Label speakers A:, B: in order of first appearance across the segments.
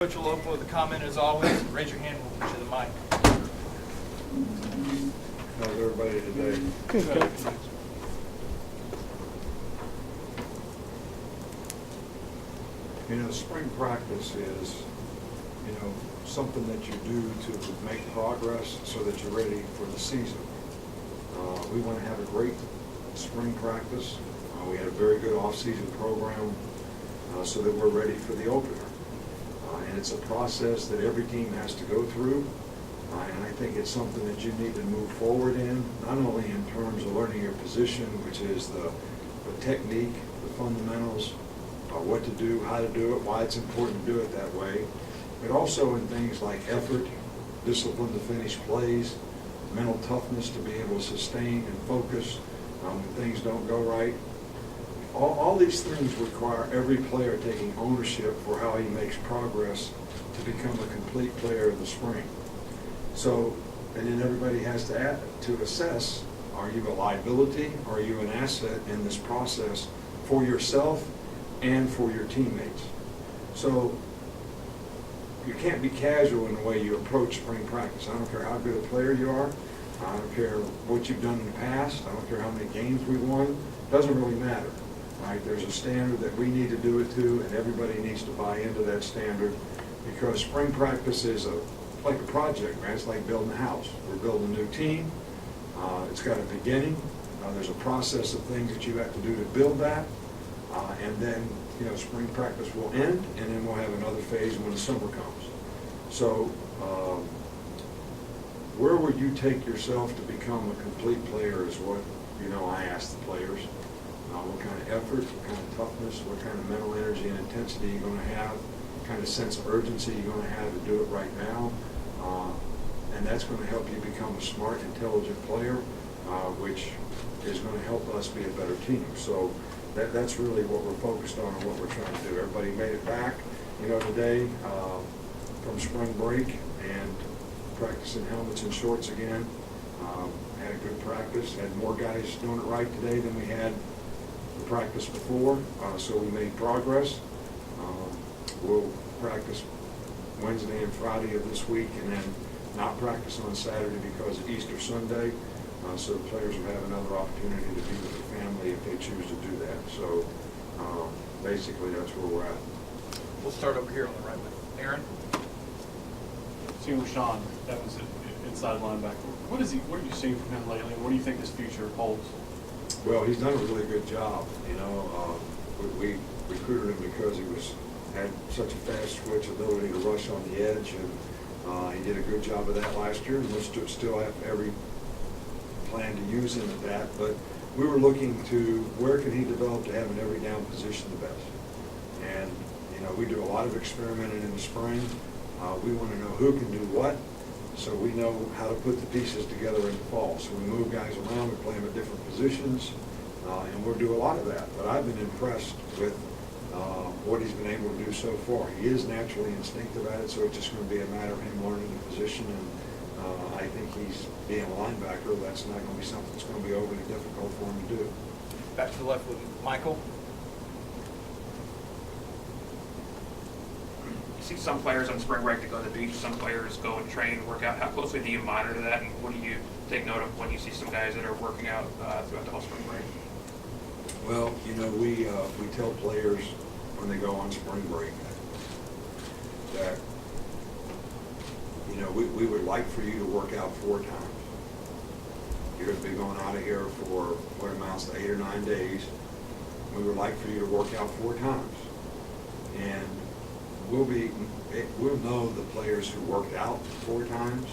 A: Coach will open with a comment as always. Raise your hand, we'll get you the mic.
B: How's everybody today?
A: Good.
B: You know, spring practice is, something that you do to make progress so that you're ready for the season. We want to have a great spring practice. We had a very good off-season program so that we're ready for the opener. And it's a process that every team has to go through. And I think it's something that you need to move forward in, not only in terms of learning your position, which is the technique, the fundamentals, what to do, how to do it, why it's important to do it that way, but also in things like effort, discipline to finish plays, mental toughness to be able to sustain and focus when things don't go right. All these things require every player taking ownership for how he makes progress to become a complete player in the spring. So, and then everybody has to assess, are you a liability, or are you an asset in this process for yourself and for your teammates? So, you can't be casual in the way you approach spring practice. I don't care how good a player you are. I don't care what you've done in the past. I don't care how many games we won. It doesn't really matter. Right? There's a standard that we need to do it to, and everybody needs to buy into that standard, because spring practice is like a project, man. It's like building a house. We're building a new team. It's got a beginning. There's a process of things that you have to do to build that, and then spring practice will end, and then we'll have another phase when the summer comes. So, where would you take yourself to become a complete player is what I ask the players. What kind of effort, what kind of toughness, what kind of mental energy and intensity you're going to have, what kind of sense of urgency you're going to have to do it right now. And that's going to help you become a smart, intelligent player, which is going to help us be a better team. So that's really what we're focused on and what we're trying to do. Everybody made it back, today from spring break and practicing helmets and shorts again. Had a good practice, had more guys doing it right today than we had the practice before, so we made progress. We'll practice Wednesday and Friday of this week, and then not practice on Saturday because of Easter Sunday, so the players will have another opportunity to be with their family if they choose to do that. So basically that's where we're at.
A: We'll start over here on the right with Aaron.
C: Seeing Sean Evans inside linebacker, what are you seeing from him lately, and what do you think his future holds?
B: Well, he's done a really good job. We recruited him because he had such a fast switch ability to rush on the edge, and he did a good job of that last year. And we'll still have every plan to use him at that. But we were looking to where can he develop to have an every down position the best. And we do a lot of experimenting in the spring. We want to know who can do what, so we know how to put the pieces together in the fall. So we move guys around, we play them at different positions, and we'll do a lot of that. But I've been impressed with what he's been able to do so far. He is naturally instinctive at it, so it's just going to be a matter of him learning the position. And I think he's being a linebacker. That's not going to be something that's going to be overly difficult for him to do.
A: Back to the left with Michael.
D: See some players on spring break that go to the beach, some players go and train, work out. How closely do you monitor that, and what do you take note of when you see some guys that are working out throughout the whole spring break?
B: Well, we tell players when they go on spring break that we would like for you to work out 4 times. You're going to be going out of here for what amounts to 8 or 9 days. We would like for you to work out 4 times, and we'll know the players who worked out 4 times,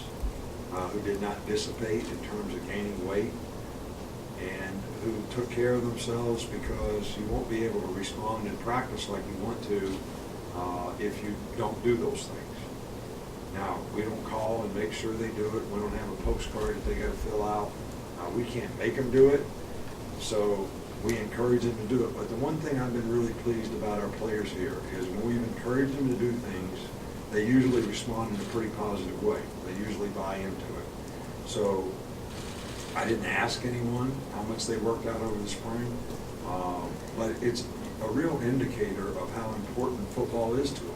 B: who did not dissipate in terms of gaining weight, and who took care of themselves, because you won't be able to respond in practice like you want to if you don't do those things. Now, we don't call and make sure they do it. We don't have a postcard that they got to fill out. We can't make them do it, so we encourage them to do it. But the one thing I've been really pleased about our players here is when we've encouraged them to do things, they usually respond in a pretty positive way. They usually buy into it. So I didn't ask anyone how much they worked out over the spring, but it's a real indicator of how important football is to them.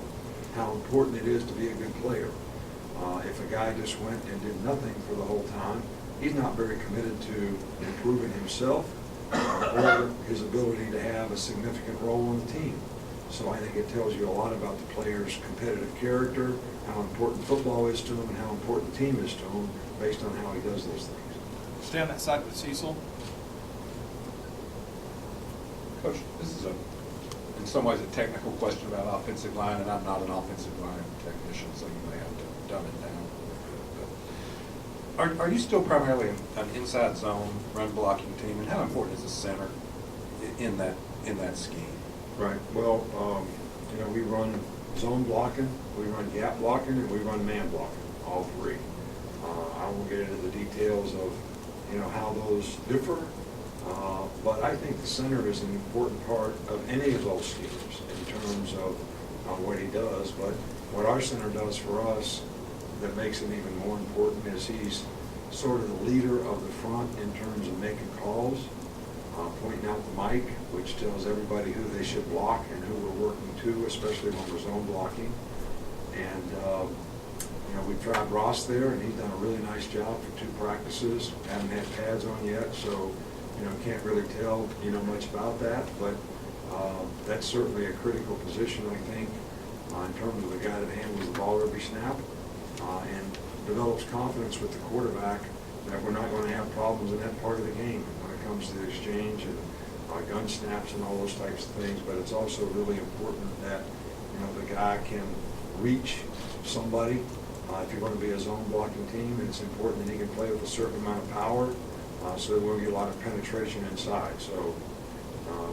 B: how important it is to be a good player. If a guy just went and did nothing for the whole time, he's not very committed to improving himself or his ability to have a significant role on the team. So I think it tells you a lot about the player's competitive character, how important football is to him, and how important the team is to him based on how he does those things.
A: Stay on that side with Cecil.
E: Coach, this is in some ways a technical question about offensive line, and I'm not an offensive line technician, so you may have to dumb it down a little bit. But are you still primarily an inside zone run blocking team, and how important is the center in that scheme?
B: Right. Well, we run zone blocking, we run gap blocking, and we run man blocking, all three. I won't get into the details of, how those differ, but I think the center is an important part of any of those schemes in terms of what he does. But what our center does for us that makes him even more important is he's sort of the leader of the front in terms of making calls, pointing out the mic, which tells everybody who they should block and who we're working to, especially when we're zone blocking. And, we've tried Ross there, and he's done a really nice job for 2 practices. Haven't had pads on yet, so, can't really tell, much about that. But that's certainly a critical position, I think, in terms of the guy that handles the ball every snap and develops confidence with the quarterback that we're not going to have problems in that part of the game when it comes to the exchange and gun snaps and all those types of things. But it's also really important that, the guy can reach somebody. If you're going to be a zone blocking team, it's important that he can play with a certain amount of power so there won't be a lot of penetration inside. So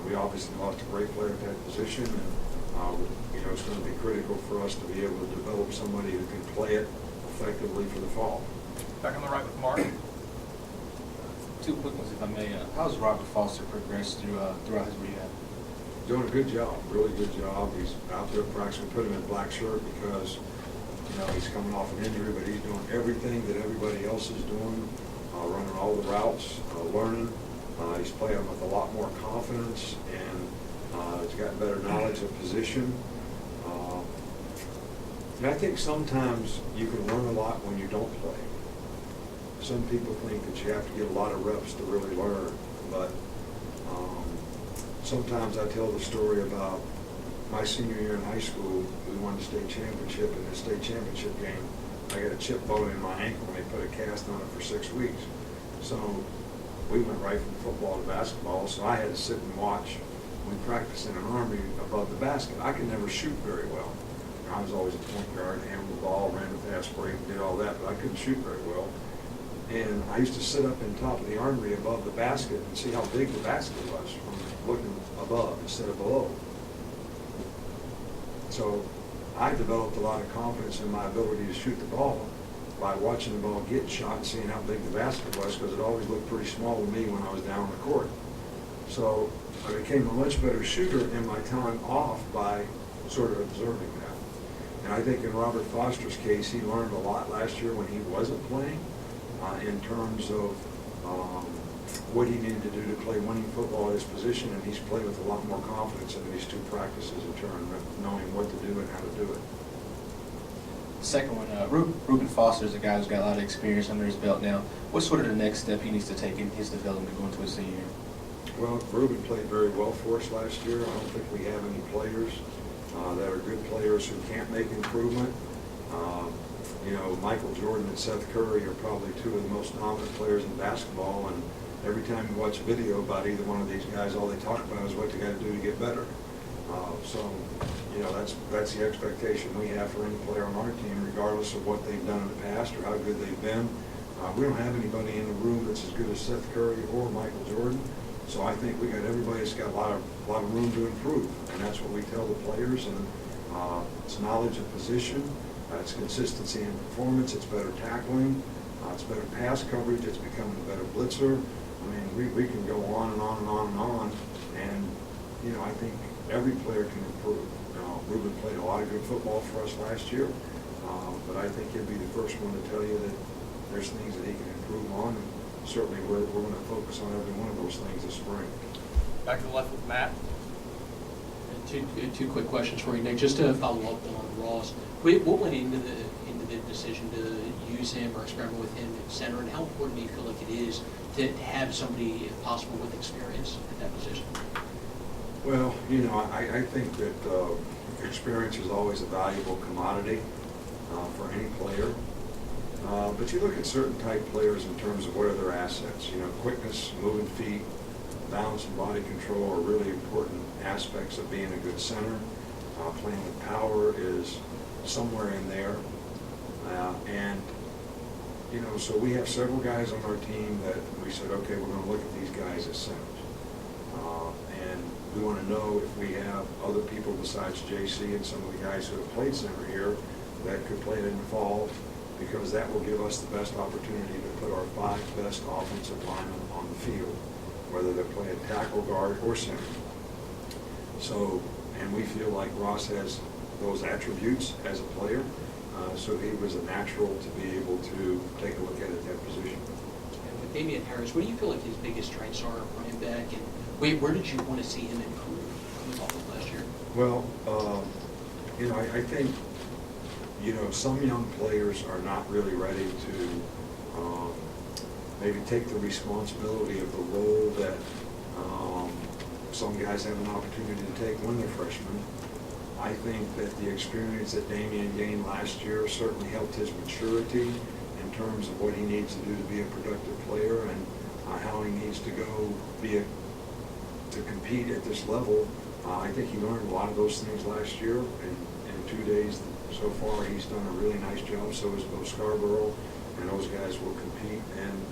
B: we obviously lost a great player at that position, and it's going to be critical for us to be able to develop somebody who can play it effectively for the fall.
A: Back on the right with Mark.
F: 2 quick ones, if I may. How has Robert Foster progressed throughout his rehab?
B: Doing a good job, really good job. He's out there practicing. We put him in black shirt because he's coming off an injury, but he's doing everything that everybody else is doing, running all the routes, learning. He's playing with a lot more confidence, and he's got better knowledge of position. And I think sometimes you can learn a lot when you don't play. Some people think that you have to get a lot of reps to really learn, but sometimes I tell the story about my senior year in high school. We won the state championship. In the state championship game, I got a chip bone in my ankle, and they put a cast on it for 6 weeks. So we went right from football to basketball, so I had to sit and watch. We practiced in an army above the basket. I could never shoot very well. I was always a point guard, handled the ball, ran the fast break, did all that, but I couldn't shoot very well. And I used to sit up in top of the armory above the basket and see how big the basket was from looking above instead of below. So I developed a lot of confidence in my ability to shoot the ball by watching the ball get shot and seeing how big the basket was, because it always looked pretty small to me when I was down on the court. So I became a much better shooter in my time off by sort of observing that. And I think in Robert Foster's case, he learned a lot last year when he wasn't playing in terms of what he needed to do to play winning football at his position, and he's played with a lot more confidence in these 2 practices in terms of knowing what to do and how to do it.
F: Second one, Reuben Foster is a guy who's got a lot of experience under his belt now. What's sort of the next step he needs to take in his development going to his senior year?
B: Well, Reuben played very well for us last year. I don't think we have any players that are good players who can't make improvement. Michael Jordan and Seth Curry are probably 2 of the most dominant players in basketball, and every time you watch video about either one of these guys, all they talk about is what they got to do to get better. That's the expectation we have for any player on our team, regardless of what they've done in the past or how good they've been. We don't have anybody in the room that's as good as Seth Curry or Michael Jordan, so I think we got everybody that's got a lot of room to improve, and that's what we tell the players. And it's knowledge of position, it's consistency in performance, it's better tackling, it's better pass coverage, it's becoming a better blitzer. I mean, we can go on and on and on and on, and I think every player can improve. Reuben played a lot of good football for us last year, but I think he'll be the first one to tell you that there's things that he can improve on, and certainly we're going to focus on every one of those things this spring.
A: Back to the left with Matt.
G: Two quick questions for you, Nick. Just to follow up on Ross, what went into the decision to use him or experiment with him at center, and how important do you feel like it is to have somebody, if possible, with experience at that position?
B: Well, I think that experience is always a valuable commodity for any player. But you look at certain type players in terms of what are their assets. Quickness, moving feet, balance and body control are really important aspects of being a good center. Playing with power is somewhere in there. So we have several guys on our team that we said, okay, we're going to look at these guys as centers. And we want to know if we have other people besides JC and some of the guys who have played center here that could play it in the fall, because that will give us the best opportunity to put our 5 best offensive linemen on the field, whether they're playing tackle, guard, or center. So, and we feel like Ross has those attributes as a player, so he was a natural to be able to take a look at that position.
G: And with Damian Harris, what do you feel like his biggest strengths are running back, and where did you want to see him improve coming off of last year?
B: Well, I think, some young players are not really ready to maybe take the responsibility of the role that some guys have an opportunity to take when they're freshmen. I think that the experience that Damian gained last year certainly helped his maturity in terms of what he needs to do to be a productive player, and how he needs to go to compete at this level. I think he learned a lot of those things last year, and in 2 days so far he's done a really nice job. So is Bo Scarborough, and those guys will compete. And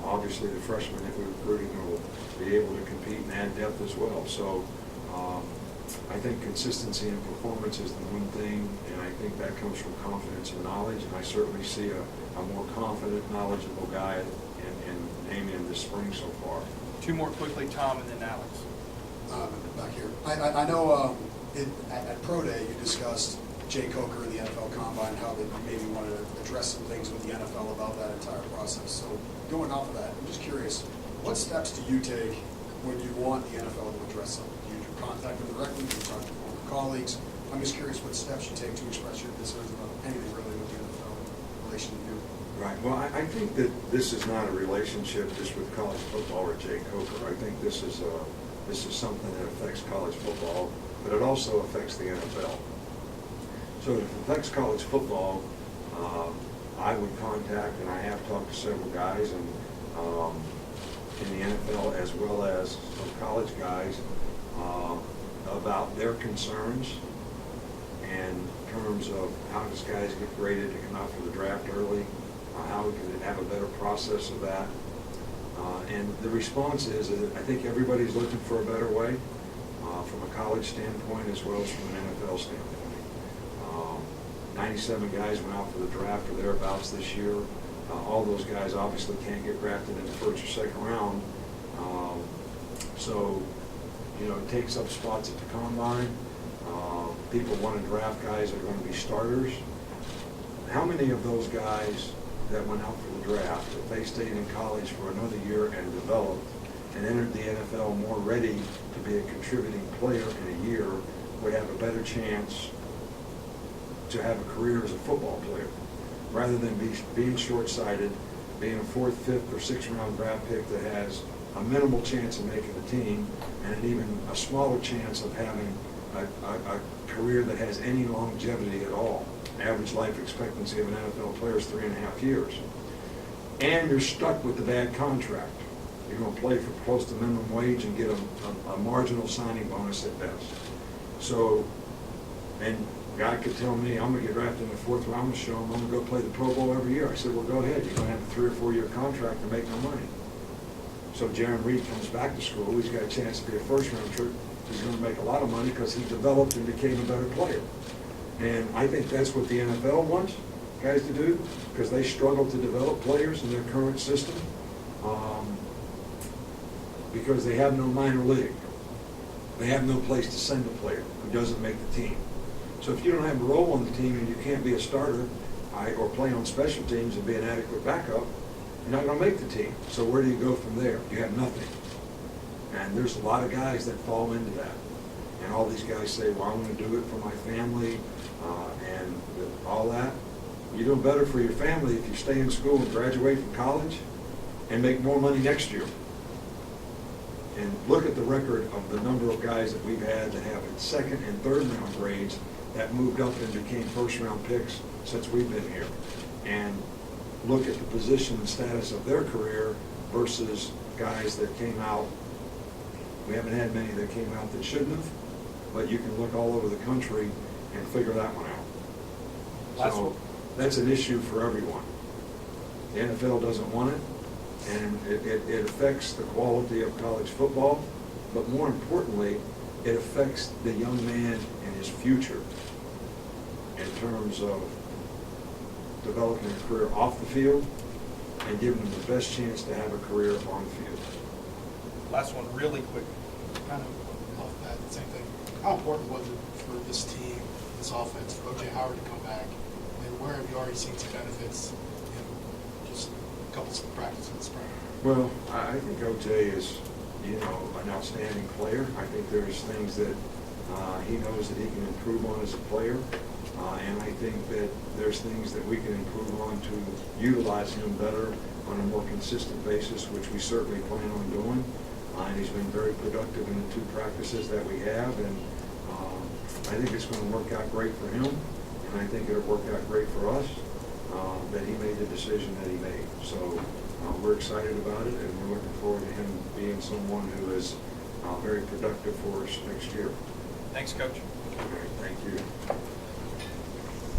B: obviously the freshmen that we're recruiting will be able to compete and add depth as well. So I think consistency in performance is the one thing, and I think that comes from confidence and knowledge. And I certainly see a more confident, knowledgeable guy in Damian this spring so far.
A: 2 more quickly, Tom, and then Alex.
H: Back here. I know at Pro Day you discussed Jay Coker and the NFL Combine, how they maybe wanted to address some things with the NFL about that entire process. So going off of that, I'm just curious, what steps do you take when you want the NFL to address something? Do you contact them directly? Do you talk to former colleagues? I'm just curious what steps you take to express your concerns about anything really with the NFL in relation to you.
B: Right. Well, I think that this is not a relationship just with college football or Jay Coker. I think this is something that affects college football, but it also affects the NFL. So if it affects college football, I would contact, and I have talked to several guys in the NFL as well as some college guys about their concerns in terms of how does guys get graded to come out for the draft early, how we can have a better process of that. And the response is that I think everybody's looking for a better way from a college standpoint as well as from an NFL standpoint. 97 guys went out for the draft or thereabouts this year. All those guys obviously can't get drafted in the first or second round. So, it takes up spots at the combine. People want to draft guys that are going to be starters. How many of those guys that went out for the draft, if they stayed in college for another year and developed and entered the NFL more ready to be a contributing player in a year, would have a better chance to have a career as a football player, rather than being short-sighted, being a 4th, 5th, or 6th round draft pick that has a minimal chance of making the team and even a smaller chance of having a career that has any longevity at all. Average life expectancy of an NFL player is 3.5 years. And you're stuck with the bad contract. You're going to play for close to minimum wage and get a marginal signing bonus at best. So, and a guy could tell me, I'm going to get drafted in the 4th round, I'm going to show him I'm going to go play the Pro Bowl every year. I said, well, go ahead. You're going to have a 3 or 4 year contract and make no money. So Jaron Reed comes back to school. He's got a chance to be a first-round trip. He's going to make a lot of money because he developed and became a better player. And I think that's what the NFL wants guys to do, because they struggle to develop players in their current system because they have no minor league. They have no place to send a player who doesn't make the team. So if you don't have a role on the team and you can't be a starter or play on special teams and be an adequate backup, you're not going to make the team. So where do you go from there? You have nothing. And there's a lot of guys that fall into that. And all these guys say, well, I want to do it for my family, and all that. You're doing better for your family if you stay in school and graduate from college and make more money next year. And look at the record of the number of guys that we've had that have second and third round grades that moved up and became first round picks since we've been here. And look at the position and status of their career versus guys that came out. We haven't had many that came out that shouldn't have, but you can look all over the country and figure that one out. So that's an issue for everyone. The NFL doesn't want it, and it affects the quality of college football, but more importantly, it affects the young man and his future in terms of developing a career off the field and giving them the best chance to have a career on the field.
A: Last one, really quick.
I: Kind of off that, same thing. How important was it for this team, this offense, for O.J. Howard to come back? And where have you already seen some benefits in just a couple of practices in the spring?
B: Well, I think O.J. is, an outstanding player. I think there's things that he knows that he can improve on as a player. And I think that there's things that we can improve on to utilize him better on a more consistent basis, which we certainly plan on doing. And he's been very productive in the 2 practices that we have, and I think it's going to work out great for him, and I think it'll work out great for us that he made the decision that he made. So we're excited about it, and we're looking forward to him being someone who is very productive for us next year.
A: Thanks, Coach.
B: Okay, thank you.